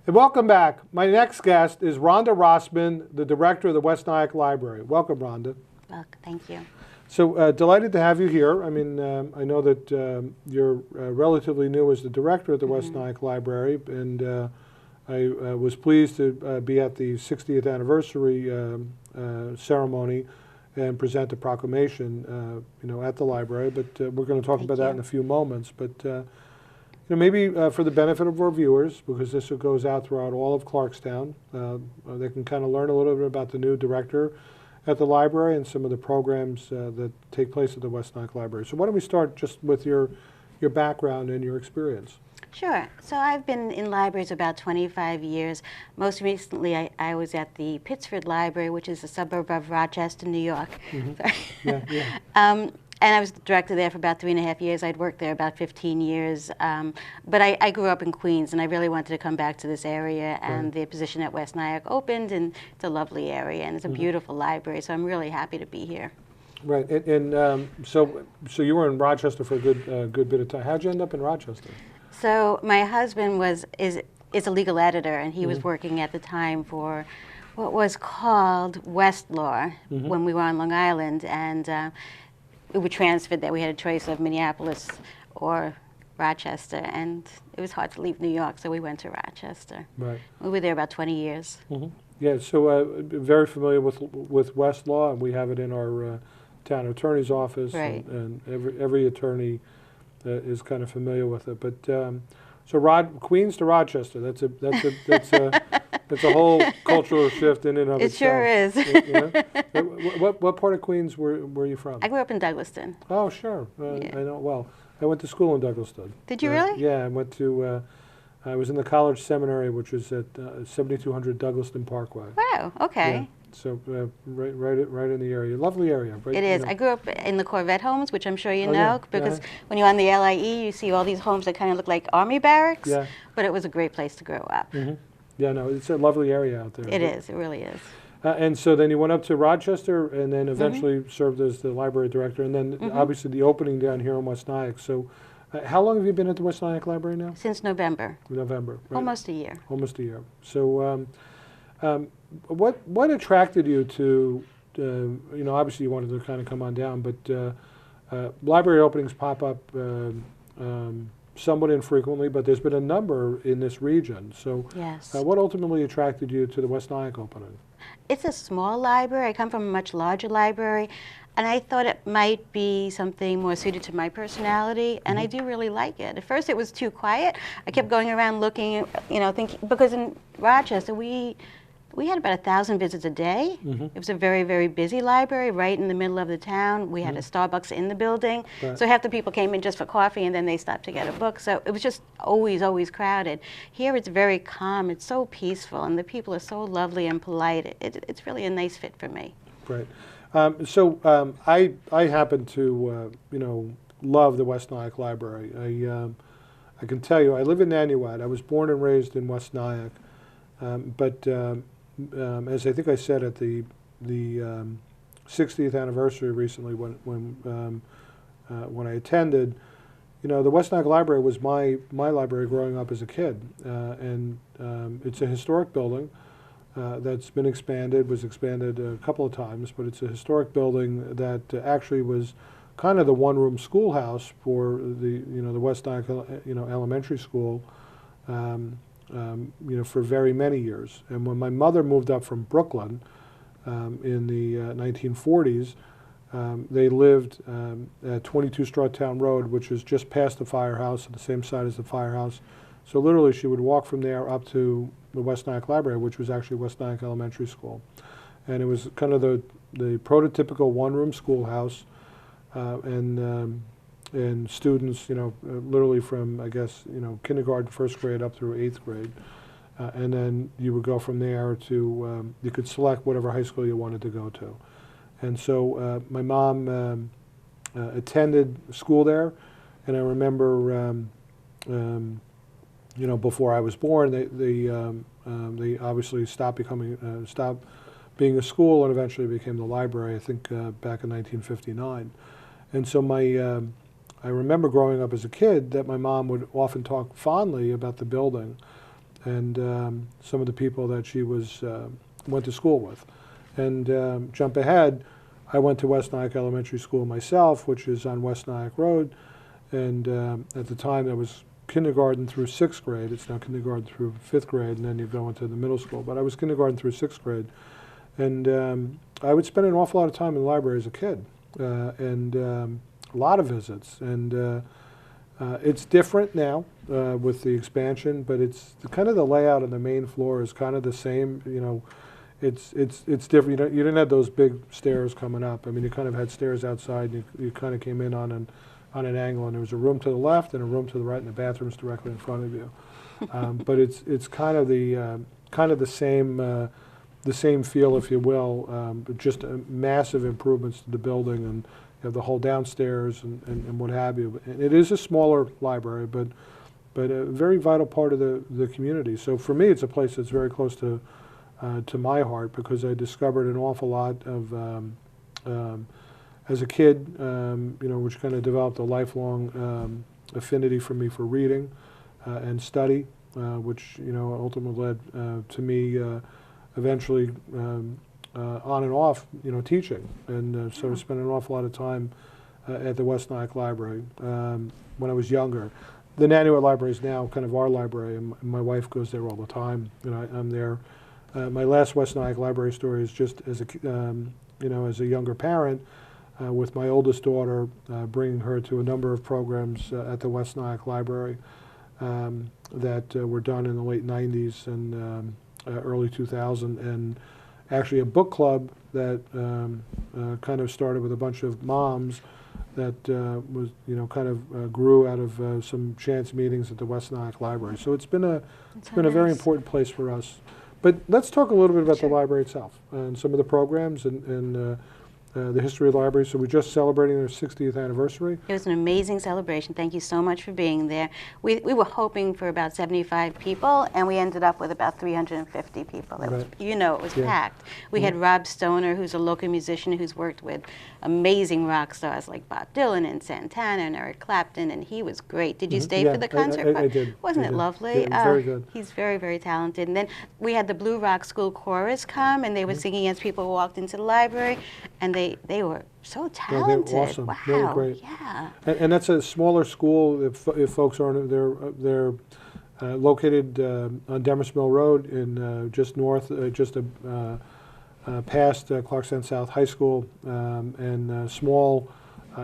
And welcome back. My next guest is Rhonda Rossman, the director of the West Nyack Library. Welcome, Rhonda. Welcome, thank you. So delighted to have you here. I mean, I know that you're relatively new as the director of the West Nyack Library, and I was pleased to be at the 60th anniversary ceremony and present a proclamation, at the library. But we're going to talk about that in a few moments. But maybe for the benefit of our viewers, because this goes out throughout all of Clarkstown, they can kind of learn a little bit about the new director at the library and some of the programs that take place at the West Nyack Library. So why don't we start just with your background and your experience? Sure. So I've been in libraries about 25 years. Most recently, I was at the Pittsford Library, which is a suburb of Rochester, New York. And I was the director there for about 3.5 years. I'd worked there about 15 years. But I grew up in Queens, and I really wanted to come back to this area. And the position at West Nyack opened, and it's a lovely area, and it's a beautiful library. So I'm really happy to be here. Right. And so you were in Rochester for a good bit of time. How'd you end up in Rochester? So my husband is a legal editor, and he was working at the time for what was called Westlaw when we were on Long Island, and we were transferred there. We had a choice of Minneapolis or Rochester, and it was hard to leave New York, so we went to Rochester. Right. We were there about 20 years. Yeah, so very familiar with Westlaw, and we have it in our town attorney's office, Right. and every attorney is kind of familiar with it. But so Queens to Rochester, that's a whole cultural shift in and of It itself. sure is. What part of Queens were you from? I grew up in Douglaston. Oh, sure. I know it well. I went to school in Douglaston. Did you really? Yeah, I went to. I was in the college seminary, which was at 7200 Douglaston Parkway. Wow. Okay. Yeah. So right in the area. Lovely area. Right, It is. I grew up in the Corvette homes, which I'm sure you know, yeah. because when you're on the LIE, you see all these homes that kind of look like army barracks. Yeah. But it was a great place to grow up. Yeah, no, it's a lovely area out there. It is. It really is. And so then you went up to Rochester, and then eventually served as the library director, and then obviously the opening down here in West Nyack. So how long have you been at the West Nyack Library now? Since November. November. Right. Almost a year. Almost a year. So what attracted you to, obviously you wanted to kind of come on down, but library openings pop up somewhat infrequently, but there's been a number in this region. So Yes. What ultimately attracted you to the West Nyack opening? It's a small library. I come from a much larger library, and I thought it might be something more suited to my personality, and I do really like it. At first it was too quiet. I kept going around looking, thinking, because in Rochester we had about 1,000 visits a day. It was a very, very busy library right in the middle of the town. We had a Starbucks in the building. Right. So half the people came in just for coffee, and then they stopped to get a book. So it was just always, always crowded. Here it's very calm. It's so peaceful, and the people are so lovely and polite. It's really a nice fit for me. Right. I happen to, love the West Nyack Library. I can tell you, I live in Nyack. I was born and raised in West Nyack. But as I think I said at the 60th anniversary recently, when I attended, the West Nyack Library was my library growing up as a kid, and it's a historic building that's been expanded. Was expanded a couple of times, but it's a historic building that actually was kind of the one-room schoolhouse for the West Nyack elementary school. For very many years. And when my mother moved up from Brooklyn in the 1940s, they lived at 22 Strawtown Road, which is just past the firehouse, on the same side as the firehouse. So literally she would walk from there up to the West Nyack Library, which was actually West Nyack Elementary School. And it was kind of the prototypical one-room schoolhouse, and students, literally from, I guess, kindergarten, first grade up through 8th grade. And then you would go from there to, you could select whatever high school you wanted to go to. And so my mom attended school there, and I remember, before I was born, they obviously stopped being a school and eventually became the library, I think back in 1959. And so I remember growing up as a kid that my mom would often talk fondly about the building. some of the people that she went to school with. And jump ahead, I went to West Nyack Elementary School myself, which is on West Nyack Road. And at the time, that was kindergarten through 6th grade. It's now kindergarten through 5th grade, and then you go into the middle school. But I was kindergarten through 6th grade. And I would spend an awful lot of time in the library as a kid, and a lot of visits. And it's different now with the expansion, but it's kind of the layout on the main floor is kind of the same. You know, it's different. You didn't have those big stairs coming up. I mean, you kind of had stairs outside. And you kind of came in on an angle, and there was a room to the left and a room to the right, and the bathrooms directly in front of you. But it's kind of the same feel, if you will. Just massive improvements to the building, and you have the whole downstairs and what have you. And it is a smaller library, but a very vital part of the community. So for me, it's a place that's very close to my heart, because I discovered an awful lot of as a kid, you know, which kind of developed a lifelong affinity for me for reading and study, which, you know, ultimately led to me eventually on and off, you know, teaching. And so I spent an awful lot of time at the West Nyack Library when I was younger. The Nyack Library is now kind of our library, and my wife goes there all the time, and I'm there. My last West Nyack Library story is just as a, you know, as a younger parent, with my oldest daughter, bringing her to a number of programs at the West Nyack Library that were done in the late 90s and early 2000, and actually a book club that kind of started with a bunch of moms that was, you know, kind of grew out of some chance meetings at the West Nyack Library. So it's been a very important place for us. But let's talk a little bit about the library itself and some of the programs and the history of the library. So we're just celebrating their 60th anniversary. It was an amazing celebration. Thank you so much for being there. We were hoping for about 75 people, and we ended up with about 350 people. It was, you know, it was packed. We had Rob Stoner, who's a local musician who's worked with amazing rock stars like Bob Dylan and Santana and Eric Clapton, and he was great. Did you stay for the concert? I did. Wasn't it lovely? Yeah, very good. He's very, very talented. And then we had the Blue Rock School Chorus come, and they were singing as people walked into the library, and they were so talented. They were awesome. Wow. They were great. Yeah. And that's a smaller school. If folks aren't, they're located on Demers Mill Road in just north, past Clarkstown South High School, and a small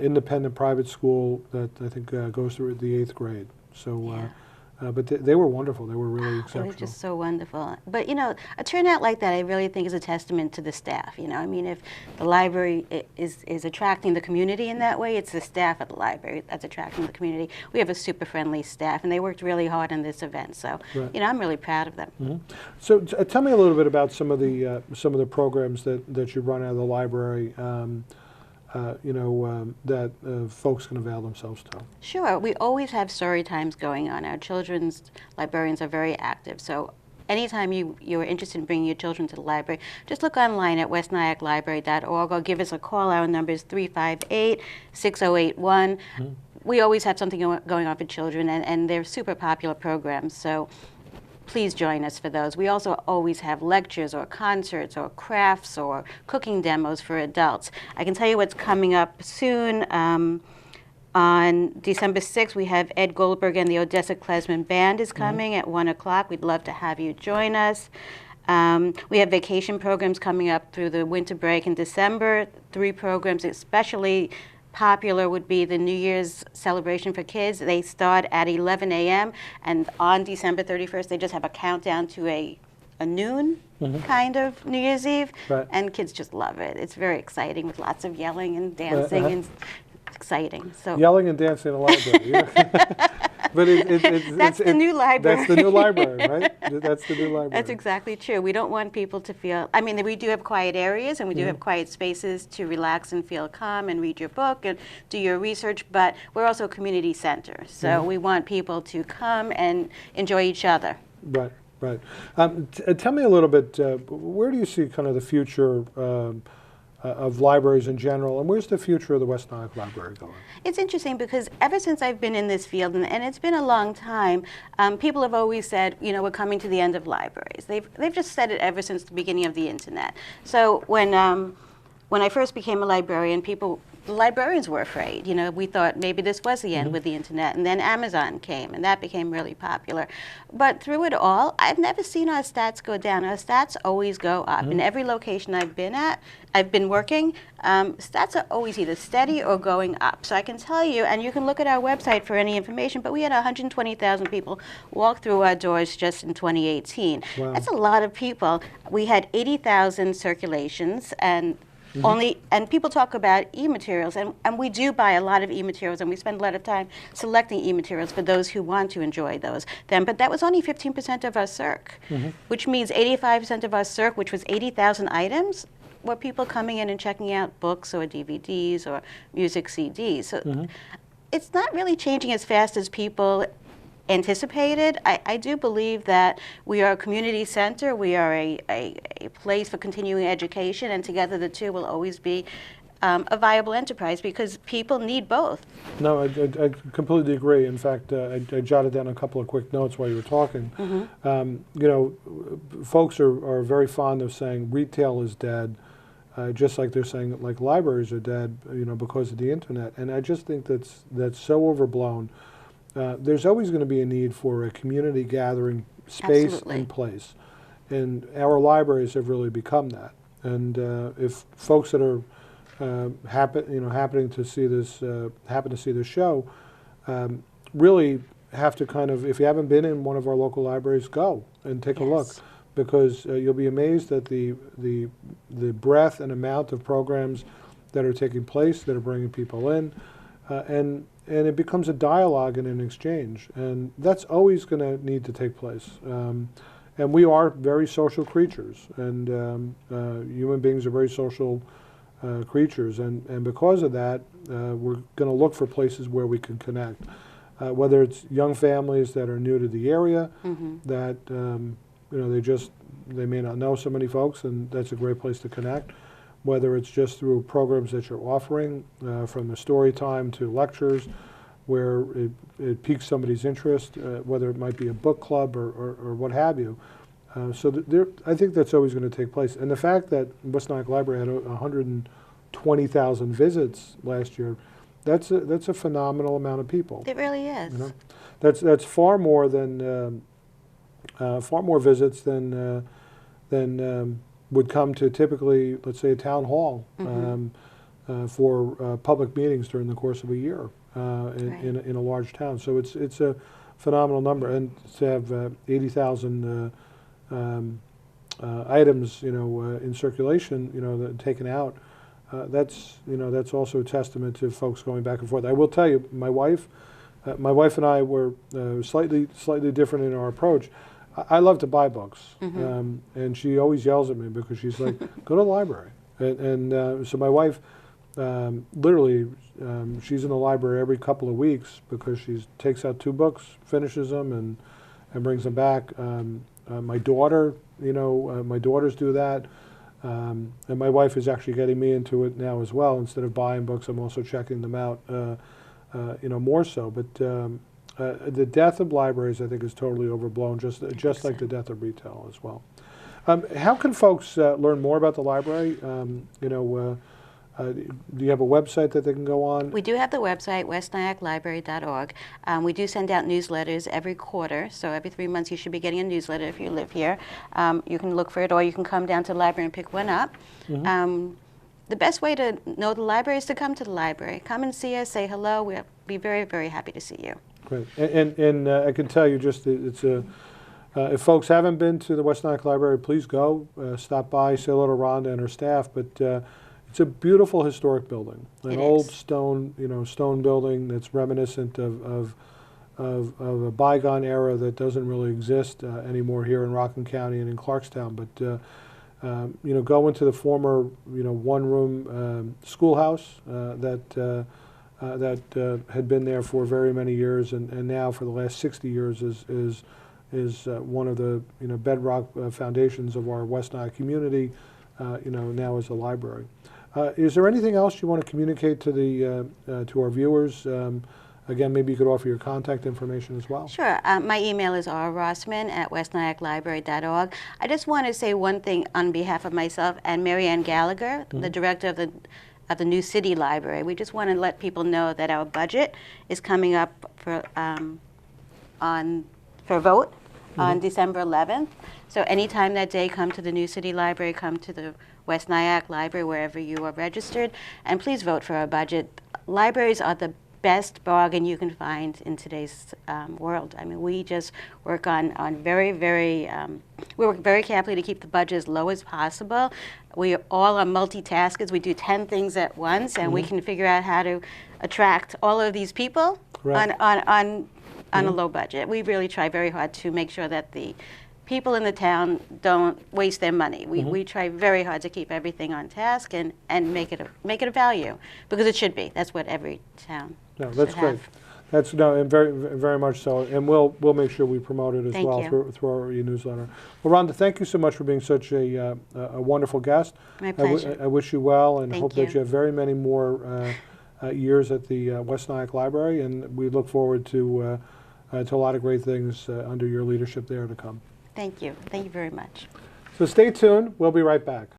independent private school that I think goes through the 8th grade. So. But they were wonderful. They were really exceptional. It was just so wonderful. But, you know, a turnout like that I really think is a testament to the staff. You know, I mean, if the library is attracting the community in that way, it's the staff at the library that's attracting the community. We have a super friendly staff, and they worked really hard on this event. So, you know, I'm really proud of them. So tell me a little bit about some of the programs that you run out of the library. You know, that folks can avail themselves to. Sure. We always have story times going on. Our children's librarians are very active. So anytime you're interested in bringing your children to the library, just look online at westnyacklibrary.org or give us a call. Our number is 358-6081. We always have something going on for children, and they're super popular programs. So please join us for those. We also always have lectures or concerts or crafts or cooking demos for adults. I can tell you what's coming up soon. On December 6th, we have Ed Goldberg and the Odessa Klezmer Band is coming at 1 o'clock. We'd love to have you join us. We have vacation programs coming up through the winter break in December. 3 programs especially popular would be the New Year's celebration for kids. They start at 11 a.m. and on December 31st, they just have a countdown to a noon kind of New Year's Eve, and kids just love it. It's very exciting with lots of yelling and dancing, and it's exciting. So yelling and dancing in a library. But that's the new library. That's the new library, right? That's the new library. That's exactly true. We don't want people to feel, I mean, we do have quiet areas and we do have quiet spaces to relax and feel calm and read your book and do your research, but we're also a community center. So we want people to come and enjoy each other. Right, right. Tell me a little bit, where do you see kind of the future of libraries in general, and where's the future of the West Nyack Library going? It's interesting because ever since I've been in this field, and it's been a long time, people have always said, you know, we're coming to the end of libraries. They've just said it ever since the beginning of the internet. So when I first became a librarian, the librarians were afraid. You know, we thought maybe this was the end with the internet, and then Amazon came, and that became really popular. But through it all, I've never seen our stats go down. Our stats always go up. In every location I've been working, stats are always either steady or going up. So I can tell you, and you can look at our website for any information, but we had 120,000 people walk through our doors just in 2018. Wow. That's a lot of people. We had 80,000 circulations, and and people talk about e-materials, and we do buy a lot of e-materials, and we spend a lot of time selecting e-materials for those who want to enjoy them. But that was only 15% of our circ, which means 85% of our circ, which was 80,000 items, were people coming in and checking out books or DVDs or music CDs. So it's not really changing as fast as people anticipated. I do believe that we are a community center. We are a place for continuing education, and together the two will always be a viable enterprise because people need both. No, I completely agree. In fact, I jotted down a couple of quick notes while you were talking. You know, folks are very fond of saying retail is dead, just like they're saying like libraries are dead, you know, because of the internet. And I just think that's so overblown. There's always going to be a need for a community gathering space and place, and our libraries have really become that. And if folks that are happening to see this happen to see this show, really have to kind of, if you haven't been in one of our local libraries, go and take a look, because you'll be amazed at the breadth and amount of programs that are taking place, that are bringing people in, and it becomes a dialogue and an exchange, and that's always going to need to take place. And we are very social creatures, and human beings are very social creatures, and because of that, we're going to look for places where we can connect. Whether it's young families that are new to the area, that you know, they may not know so many folks, and that's a great place to connect. Whether it's just through programs that you're offering, from the story time to lectures, where it piques somebody's interest, whether it might be a book club or what have you. So I think that's always going to take place. And the fact that West Nyack Library had 120,000 visits last year, that's a phenomenal amount of people. It really is. You know? That's far more than far more visits than would come to typically, let's say, a town hall for public meetings during the course of a year in a large town. So it's a phenomenal number, and to have 80,000 items, you know, in circulation, you know, taken out. That's also a testament to folks going back and forth. I will tell you, my wife and I were slightly different in our approach. I love to buy books, and she always yells at me because she's like, "Go to the library." And so my wife, literally, she's in the library every couple of weeks because she takes out 2 books, finishes them, and brings them back. My daughter, you know, my daughters do that, and my wife is actually getting me into it now as well. Instead of buying books, I'm also checking them out, you know, more so. But the death of libraries, I think, is totally overblown, just like the death of retail as well. How can folks learn more about the library? You know, do you have a website that they can go on? We do have the website, westnyacklibrary.org. We do send out newsletters every quarter, so every 3 months you should be getting a newsletter if you live here. You can look for it, or you can come down to the library and pick one up. The best way to know the library is to come to the library. Come and see us, say hello. We'll be very, very happy to see you. Great. And I can tell you, just it's a if folks haven't been to the West Nyack Library, please go, stop by, say hello to Rhonda and her staff. But it's a beautiful historic building, an old stone building that's reminiscent of a bygone era that doesn't really exist anymore here in Rockland County and in Clarkstown. But you know, go into the former one-room schoolhouse that had been there for very many years, and now for the last 60 years is one of the bedrock foundations of our West Nyack community. Now as a library. Is there anything else you want to communicate to the to our viewers? Again, maybe you could offer your contact information as well. Sure. My email is rrossman@westnyacklibrary.org. I just want to say one thing on behalf of myself and Mary Ann Gallagher, the director of the New City Library. We just want to let people know that our budget is coming up for vote on December 11th. So anytime that day, come to the New City Library, come to the West Nyack Library, wherever you are registered, and please vote for our budget. Libraries are the best bargain you can find in today's world. I mean, we just work on we work very carefully to keep the budget as low as possible. We all are multitaskers. We do 10 things at once, and we can figure out how to attract all of these people on a low budget. We really try very hard to make sure that the people in the town don't waste their money. We try very hard to keep everything on task and make it a value, because it should be. That's what every town No, that's should great. have. That's and very much so, and we'll make sure we promote it as Thank well you. through our e-newsletter. Well, Rhonda, thank you so much for being such a wonderful guest. My pleasure. I wish you well, and Thank hope you. that you have very many more years at the West Nyack Library, and we look forward to a lot of great things under your leadership there to come. Thank you. Thank you very much. So stay tuned. We'll be right back.